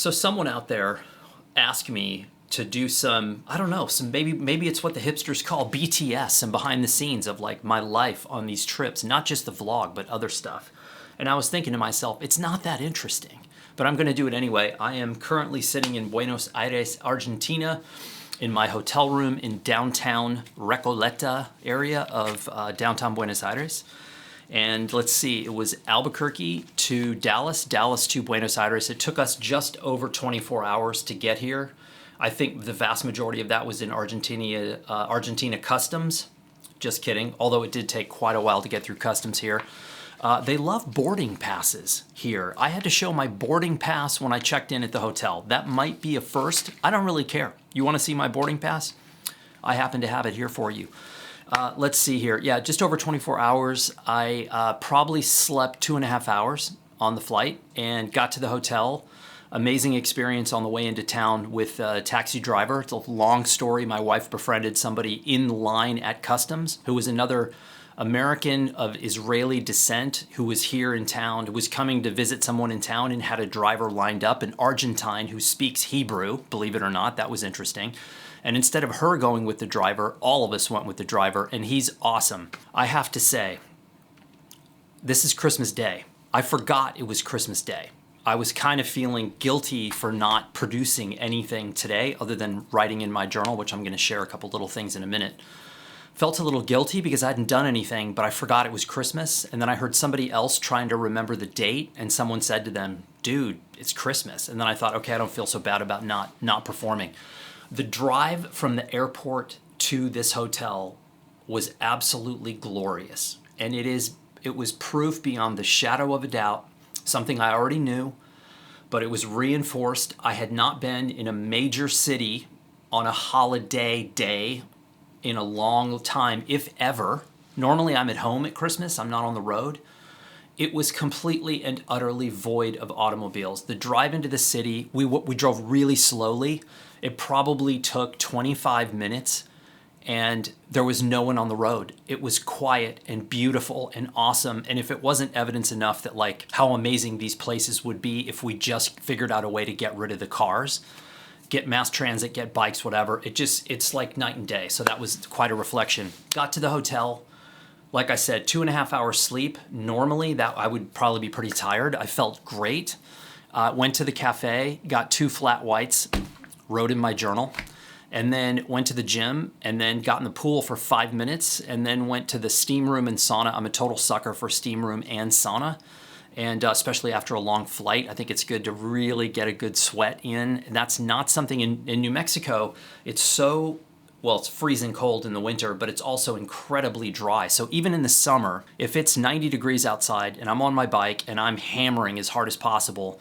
So someone out there asked me to do some, I don't know, some maybe it's what the hipsters call BTS and behind the scenes of like my life on these trips, not just the vlog, but other stuff. And I was thinking to myself, it's not that interesting, but I'm going to do it anyway. I am currently sitting in Buenos Aires, Argentina, in my hotel room in downtown Recoleta area of downtown Buenos Aires. And let's see, it was Albuquerque to Dallas, Dallas to Buenos Aires. It took us just over 24 hours to get here. I think the vast majority of that was in Argentina customs. Just kidding, although it did take quite a while to get through customs here. They love boarding passes here. I had to show my boarding pass when I checked in at the hotel. That might be a first. I don't really care. You want to see my boarding pass? I happen to have it here for you. Let's see here. Yeah, just over 24 hours. I probably slept 2.5 hours on the flight and got to the hotel. Amazing experience on the way into town with a taxi driver. It's a long story. My wife befriended somebody in line at customs who was another American of Israeli descent who was here in town, who was coming to visit someone in town and had a driver lined up, an Argentine who speaks Hebrew, believe it or not. That was interesting. And instead of her going with the driver, all of us went with the driver, and he's awesome. I have to say, this is Christmas Day. I forgot it was Christmas Day. I was kind of feeling guilty for not producing anything today other than writing in my journal, which I'm going to share a couple little things in a minute. Felt a little guilty because I hadn't done anything, but I forgot it was Christmas. And then I heard somebody else trying to remember the date, and someone said to them, dude, it's Christmas. And then I thought, okay, I don't feel so bad about not performing. The drive from the airport to this hotel was absolutely glorious. And it was proof beyond the shadow of a doubt, something I already knew, but it was reinforced. I had not been in a major city on a holiday day in a long time, if ever. Normally I'm at home at Christmas, I'm not on the road. It was completely and utterly void of automobiles. The drive into the city, we drove really slowly. It probably took 25 minutes and there was no one on the road. It was quiet and beautiful and awesome. And if it wasn't evidence enough that like how amazing these places would be if we just figured out a way to get rid of the cars, get mass transit, get bikes, whatever, it's like night and day. So that was quite a reflection. Got to the hotel. Like I said, 2.5 hours sleep. Normally that I would probably be pretty tired. I felt great. Went to the cafe, got 2 flat whites, wrote in my journal, and then went to the gym and then got in the pool for 5 minutes and then went to the steam room and sauna. I'm a total sucker for steam room and sauna. And especially after a long flight, I think it's good to really get a good sweat in. And that's not something in New Mexico. It's so, well, it's freezing cold in the winter, but it's also incredibly dry. So even in the summer, if it's 90 degrees outside and I'm on my bike and I'm hammering as hard as possible,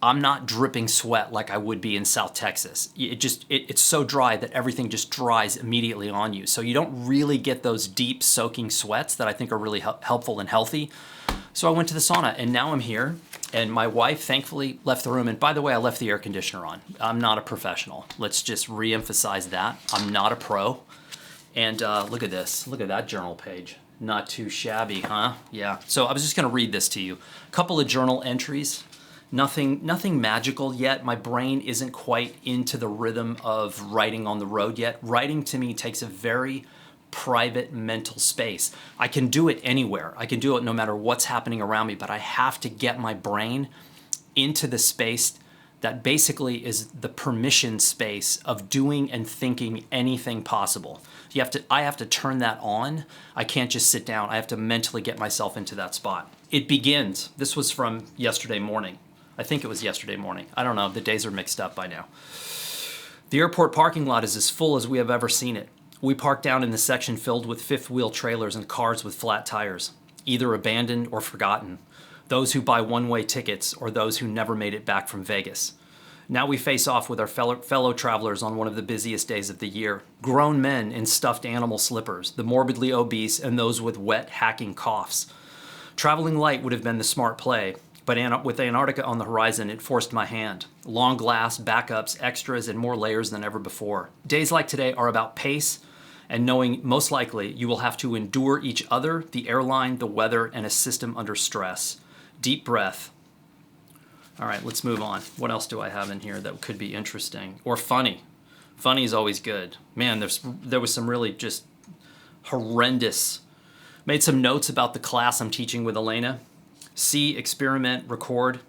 I'm not dripping sweat like I would be in South Texas. It's so dry that everything just dries immediately on you. So you don't really get those deep soaking sweats that I think are really helpful and healthy. So I went to the sauna and now I'm here and my wife thankfully left the room. And by the way, I left the air conditioner on. I'm not a professional. Let's just reemphasize that. I'm not a pro. And look at this. Look at that journal page. Not too shabby, huh? Yeah. So I was just going to read this to you. A couple of journal entries. Nothing magical yet. My brain isn't quite into the rhythm of writing on the road yet. Writing to me takes a very private mental space. I can do it anywhere. I can do it no matter what's happening around me, but I have to get my brain into the space that basically is the permission space of doing and thinking anything possible. I have to turn that on. I can't just sit down. I have to mentally get myself into that spot. It begins. This was from yesterday morning. I think it was yesterday morning. I don't know. The days are mixed up by now. The airport parking lot is as full as we have ever seen it. We parked down in the section filled with fifth-wheel trailers and cars with flat tires, either abandoned or forgotten, those who buy one-way tickets or those who never made it back from Vegas. Now we face off with our fellow travelers on one of the busiest days of the year. Grown men in stuffed animal slippers, the morbidly obese, and those with wet, hacking coughs. Traveling light would have been the smart play, but with Antarctica on the horizon, it forced my hand. Long glass, backups, extras, and more layers than ever before. Days like today are about pace and knowing most likely you will have to endure each other, the airline, the weather, and a system under stress. Deep breath. All right, let's move on. What else do I have in here that could be interesting or funny? Funny is always good. Man, there was some really just horrendous. Made some notes about the class I'm teaching with Elena. See, experience, record,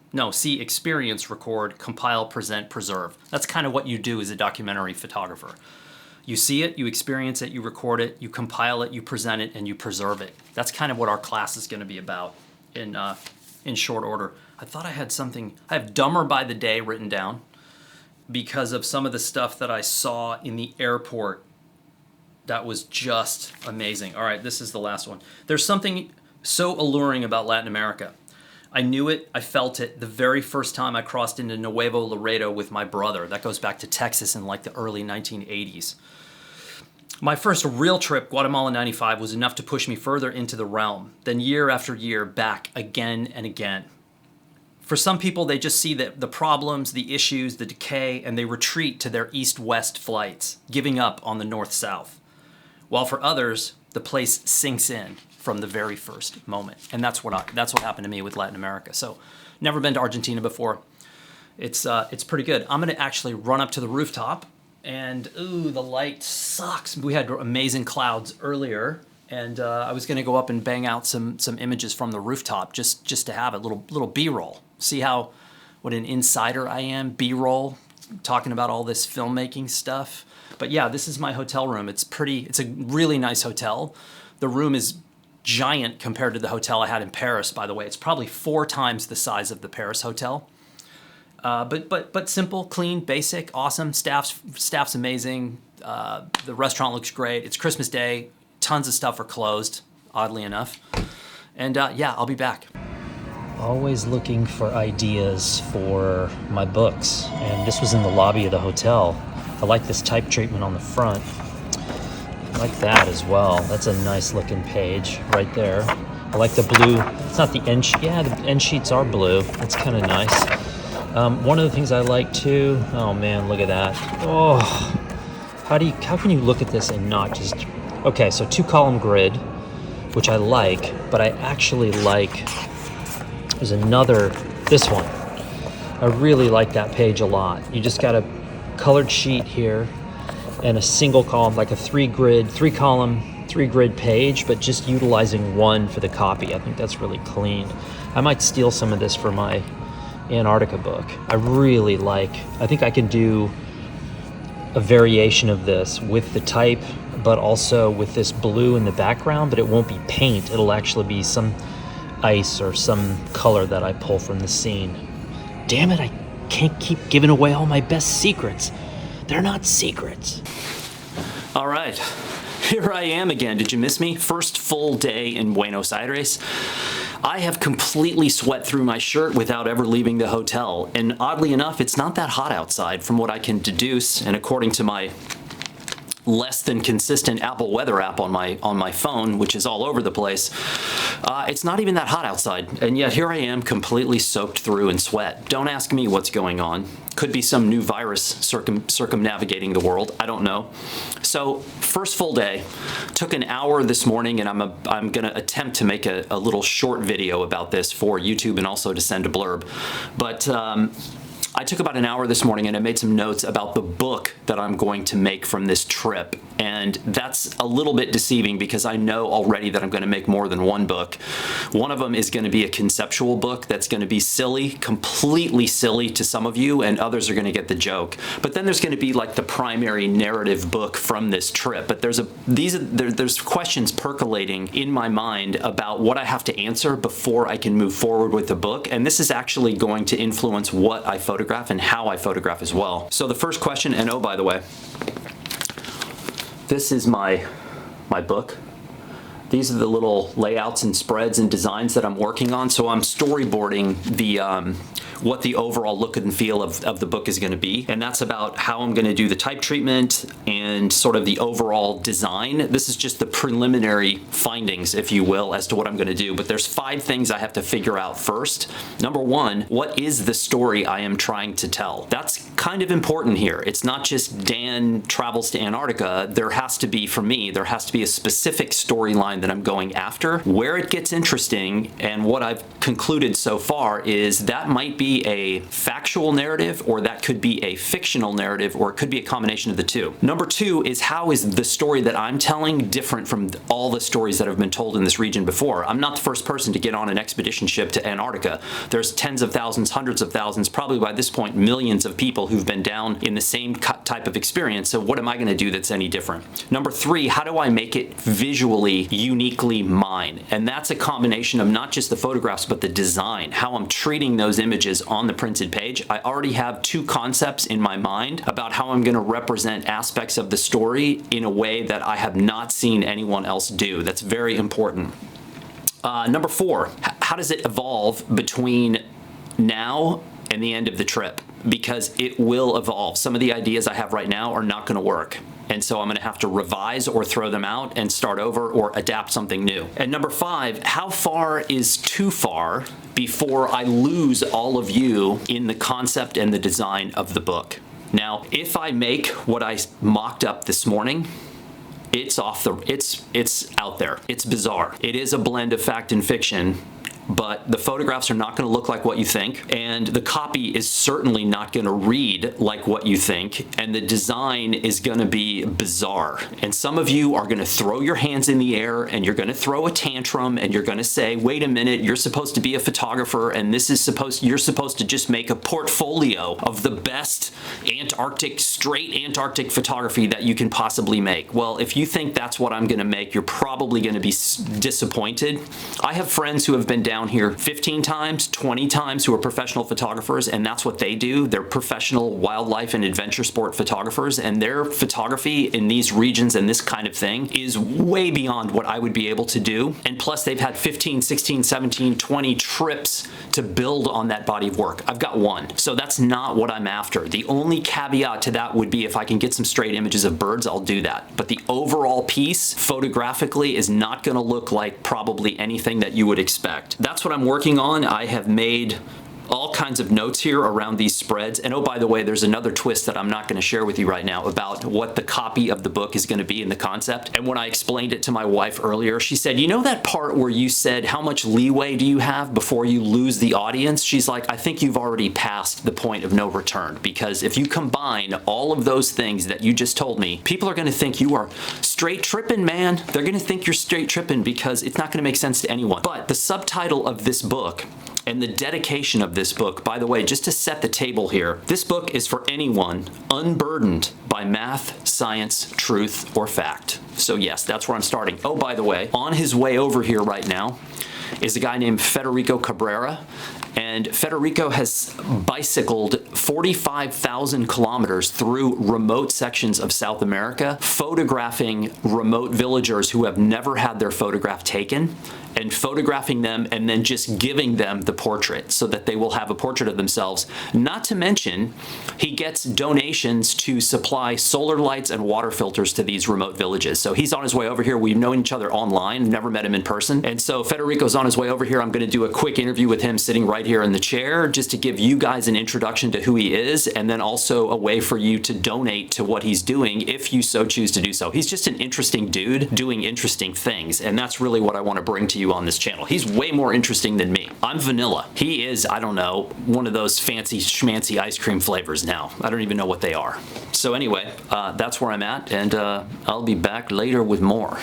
compile, present, preserve. That's kind of what you do as a documentary photographer. You see it, you experience it, you record it, you compile it, you present it, and you preserve it. That's kind of what our class is going to be about in short order. I thought I had something. I have dumber by the day written down because of some of the stuff that I saw in the airport. That was just amazing. All right, this is the last one. There's something so alluring about Latin America. I knew it, I felt it the very first time I crossed into Nuevo Laredo with my brother. That goes back to Texas in like the early 1980s. My first real trip, Guatemala 95, was enough to push me further into the realm, then year after year back again and again. For some people, they just see the problems, the issues, the decay, and they retreat to their east-west flights, giving up on the north-south. While for others, the place sinks in from the very first moment. And that's what happened to me with Latin America. So, never been to Argentina before. It's pretty good. I'm gonna actually run up to the rooftop, and ooh, the light sucks. We had amazing clouds earlier, and I was gonna go up and bang out some images from the rooftop just to have a little B-roll. See what an insider I am, B-roll, talking about all this filmmaking stuff. But yeah, this is my hotel room. It's a really nice hotel. The room is giant compared to the hotel I had in Paris, by the way. It's probably 4 times the size of the Paris hotel. But simple, clean, basic, awesome. Staff's amazing. The restaurant looks great. It's Christmas Day. Tons of stuff are closed, oddly enough. And yeah, I'll be back. Always looking for ideas for my books. And this was in the lobby of the hotel. I like this type treatment on the front. I like that as well. That's a nice looking page right there. I like the blue. It's not the end sheet. Yeah, the end sheets are blue. That's kind of nice. One of the things I like too. Oh man, look at that. Oh, how can you look at this and not just? Okay, so 2-column grid, which I like, but I actually like. There's this one. I really like that page a lot. You just got a colored sheet here and a single column, like a 3-column, 3-grid page, but just utilizing one for the copy. I think that's really clean. I might steal some of this for my Antarctica book. I think I can do a variation of this with the type, but also with this blue in the background, but it won't be paint. It'll actually be some ice or some color that I pull from the scene. Damn it, I can't keep giving away all my best secrets. They're not secrets. All right, here I am again. Did you miss me? First full day in Buenos Aires. I have completely sweat through my shirt without ever leaving the hotel. And oddly enough, it's not that hot outside from what I can deduce, and according to my less than consistent Apple weather app on my phone, which is all over the place. It's not even that hot outside, and yet here I am completely soaked through in sweat. Don't ask me what's going on. Could be some new virus circumnavigating the world. I don't know. So first full day, took an hour this morning, and I'm gonna attempt to make a little short video about this for YouTube and also to send a blurb. But I took about an hour this morning and I made some notes about the book that I'm going to make from this trip. And that's a little bit deceiving because I know already that I'm going to make more than one book. One of them is going to be a conceptual book that's going to be silly, completely silly to some of you, and others are going to get the joke. But then there's going to be like the primary narrative book from this trip. But there's questions percolating in my mind about what I have to answer before I can move forward with the book. And this is actually going to influence what I photograph and how I photograph as well. So the first question, and oh, by the way, this is my book. These are the little layouts and spreads and designs that I'm working on. So I'm storyboarding what the overall look and feel of the book is going to be. And that's about how I'm going to do the type treatment and sort of the overall design. This is just the preliminary findings, if you will, as to what I'm going to do. But there's 5 things I have to figure out first. Number 1, what is the story I am trying to tell? That's kind of important here. It's not just Dan travels to Antarctica. There has to be, for me, there has to be a specific storyline that I'm going after. Where it gets interesting, and what I've concluded so far, is that might be be a factual narrative, or that could be a fictional narrative, or it could be a combination of the two. Number two is, how is the story that I'm telling different from all the stories that have been told in this region before? I'm not the first person to get on an expedition ship to Antarctica. There's tens of thousands, hundreds of thousands, probably by this point millions of people who've been down in the same type of experience. So what am I going to do that's any different? Number three, how do I make it visually uniquely mine? And that's a combination of not just the photographs, but the design, how I'm treating those images on the printed page. I already have two concepts in my mind about how I'm going to represent aspects of the story in a way that I have not seen anyone else do. That's very important. Number four, how does it evolve between now and the end of the trip? Because it will evolve. Some of the ideas I have right now are not going to work. And so I'm going to have to revise or throw them out and start over or adapt something new. And number five, how far is too far before I lose all of you in the concept and the design of the book? Now, if I make what I mocked up this morning, it's out there. It's bizarre. It is a blend of fact and fiction, but the photographs are not going to look like what you think, and the copy is certainly not going to read like what you think, and the design is going to be bizarre. And some of you are going to throw your hands in the air, and you're going to throw a tantrum, and you're going to say, wait a minute, you're supposed to be a photographer, and you're supposed to just make a portfolio of the best straight Antarctic photography that you can possibly make. Well, if you think that's what I'm going to make, you're probably going to be disappointed. I have friends who have been down here 15 times, 20 times, who are professional photographers, and that's what they do. They're professional wildlife and adventure sport photographers, and their photography in these regions and this kind of thing is way beyond what I would be able to do. And plus, they've had 15, 16, 17, 20 trips to build on that body of work. I've got one. So that's not what I'm after. The only caveat to that would be if I can get some straight images of birds, I'll do that. But the overall piece photographically is not going to look like probably anything that you would expect. That's what I'm working on. I have made all kinds of notes here around these spreads. And oh, by the way, there's another twist that I'm not going to share with you right now about what the copy of the book is going to be in the concept. And when I explained it to my wife earlier, she said, you know that part where you said, how much leeway do you have before you lose the audience? She's like, I think you've already passed the point of no return, because if you combine all of those things that you just told me, people are going to think you are straight tripping, man. They're going to think you're straight tripping because it's not going to make sense to anyone. But the subtitle of this book and the dedication of this book, by the way, just to set the table here, this book is for anyone unburdened by math, science, truth, or fact. So yes, that's where I'm starting. Oh, by the way, on his way over here right now is a guy named Federico Cabrera. And Federico has bicycled 45,000 kilometers through remote sections of South America, photographing remote villagers who have never had their photograph taken, and photographing them and then just giving them the portrait so that they will have a portrait of themselves. Not to mention, he gets donations to supply solar lights and water filters to these remote villages. So he's on his way over here. We've known each other online, never met him in person. And so Federico's on his way over here. I'm going to do a quick interview with him sitting right here in the chair, just to give you guys an introduction to who he is, and then also a way for you to donate to what he's doing if you so choose to do so. He's just an interesting dude doing interesting things, and that's really what I want to bring to you on this channel. He's way more interesting than me. I'm vanilla. He is, I don't know, one of those fancy schmancy ice cream flavors now. I don't even know what they are. So anyway, that's where I'm at, and I'll be back later with more.